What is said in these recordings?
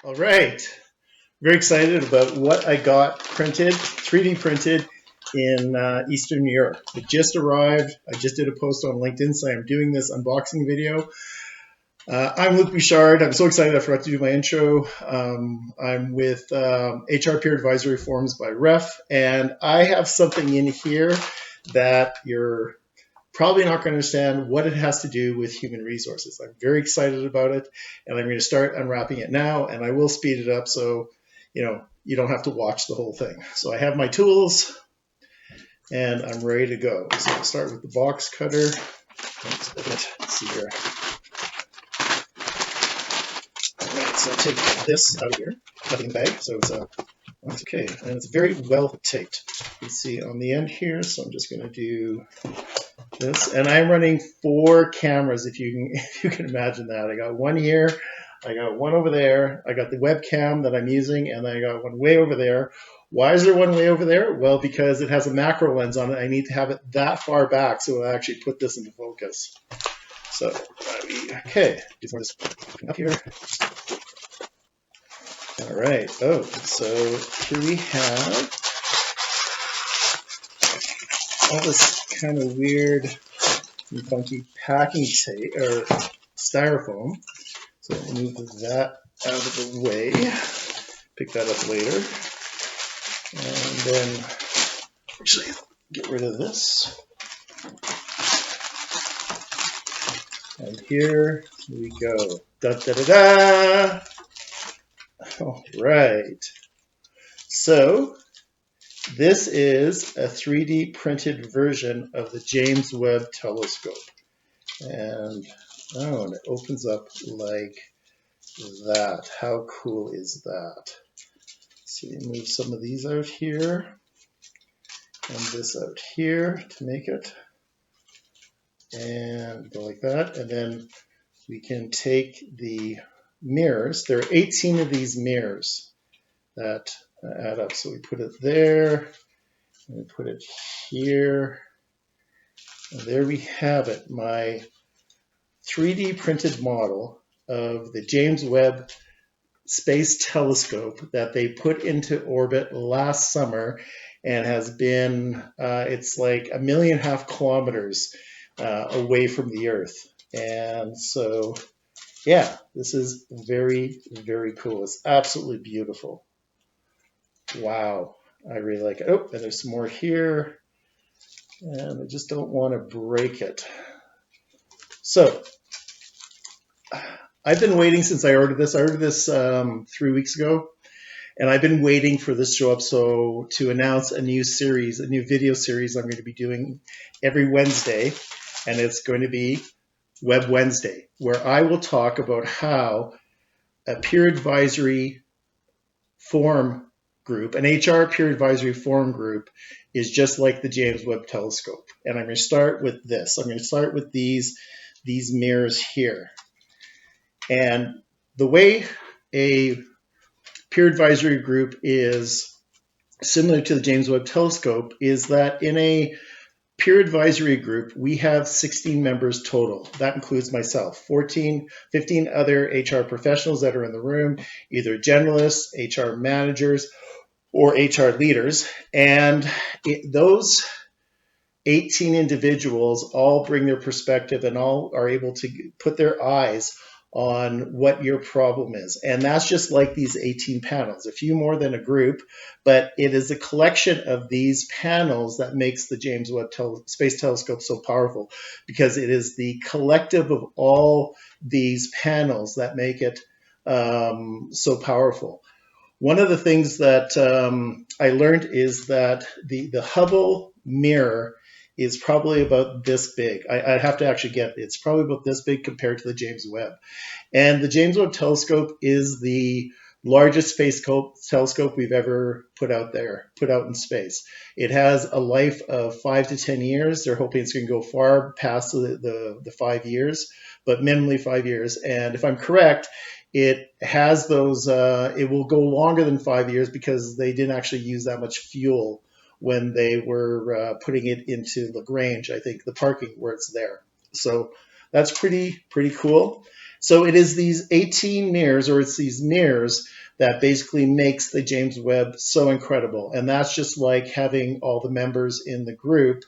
All right. Very excited about what I got printed, 3D printed in Eastern Europe. It just arrived. I just did a post on LinkedIn, so I'm doing this unboxing video. I'm Luc Bouchard. I'm so excited I forgot to do my intro. I'm with HR Peer Advisory Forums by REF, and I have something in here that you're probably not going to understand what it has to do with human resources. I'm very excited about it, and I'm going to start unwrapping it now, and I will speed it up so you don't have to watch the whole thing. So I have my tools, and I'm ready to go. So I'll start with the box cutter. Let's see here. All right, so I take this out of here, cutting bag. So it's okay, and it's very well taped. You see on the end here. So I'm just going to do this, and I'm running 4 cameras. If you can imagine that, I got one here, I got one over there, I got the webcam that I'm using, and I got one way over there. Why is there one way over there? Well, because it has a macro lens on it. I need to have it that far back so it'll actually put this into focus. So, okay, just want to up here. All right. Oh, so here we have all this kind of weird and funky packing tape or styrofoam. So I'll move that out of the way. Pick that up later. And then actually get rid of this. And here we go. Da da da da! All right. So this is a 3D printed version of the James Webb Telescope. And and it opens up like that. How cool is that? So we move some of these out here and this out here to make it. And go like that. And then we can take the mirrors. There are 18 of these mirrors that add up. So we put it there, and we put it here. And there we have it, my 3D printed model of the James Webb Space Telescope that they put into orbit last summer and has been, it's like 1.5 million kilometers away from the Earth. And so, yeah, this is very, very cool. It's absolutely beautiful. Wow, I really like it. Oh, and there's some more here. And I just don't want to break it. So, I've been waiting since I ordered this. I ordered this 3 weeks ago, and I've been waiting for this to show up to announce a new series, a new video series I'm going to be doing every Wednesday, and it's going to be Web Wednesday, where I will talk about how a peer advisory forum group, an HR peer advisory forum group, is just like the James Webb Telescope. And I'm going to start with this. I'm going to start with these mirrors here. And the way a peer advisory group is similar to the James Webb Telescope is that in a peer advisory group, we have 16 members total. That includes myself, 15 other HR professionals that are in the room, either generalists, HR managers, or HR leaders. And those 18 individuals all bring their perspective and all are able to put their eyes on what your problem is. And that's just like these 18 panels, a few more than a group, but it is a collection of these panels that makes the James Webb Space Telescope so powerful, because it is the collective of all these panels that make it so powerful. One of the things that I learned is that the Hubble mirror is probably about this big. I have to actually get it. It's probably about this big compared to the James Webb. And the James Webb Telescope is the largest space telescope we've ever put out in space. It has a life of 5 to 10 years. They're hoping it's going to go far past the 5 years, but minimally 5 years. And if I'm correct, it has those, it will go longer than 5 years because they didn't actually use that much fuel when they were putting it into Lagrange, I think, the parking where it's there. So That's pretty cool. So it is these 18 mirrors, or it's these mirrors that basically makes the James Webb so incredible. And that's just like having all the members in the group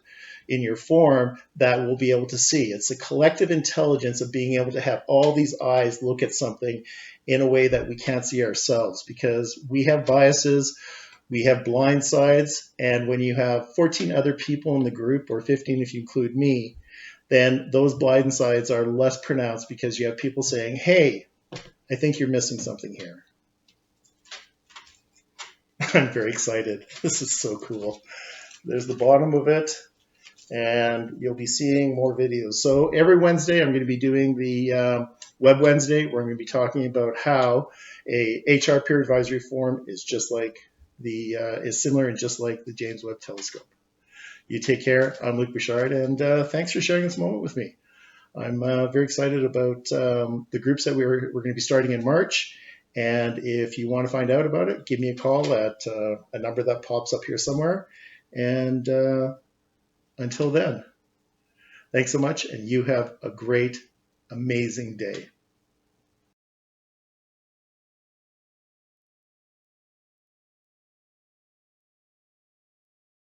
in your form that will be able to see. It's the collective intelligence of being able to have all these eyes look at something in a way that we can't see ourselves, because we have biases, we have blind sides, and when you have 14 other people in the group, or 15 if you include me, then those blind sides are less pronounced because you have people saying, hey, I think you're missing something here. I'm very excited. This is so cool. There's the bottom of it, and you'll be seeing more videos. So every Wednesday, I'm going to be doing the Web Wednesday, where I'm going to be talking about how a HR peer advisory forum is just like is similar and just like the James Webb Telescope. You take care. I'm Luc Bouchard, and thanks for sharing this moment with me. I'm very excited about the groups that we're going to be starting in March. And if you want to find out about it, give me a call at a number that pops up here somewhere. And until then, thanks so much, and you have a great, amazing day.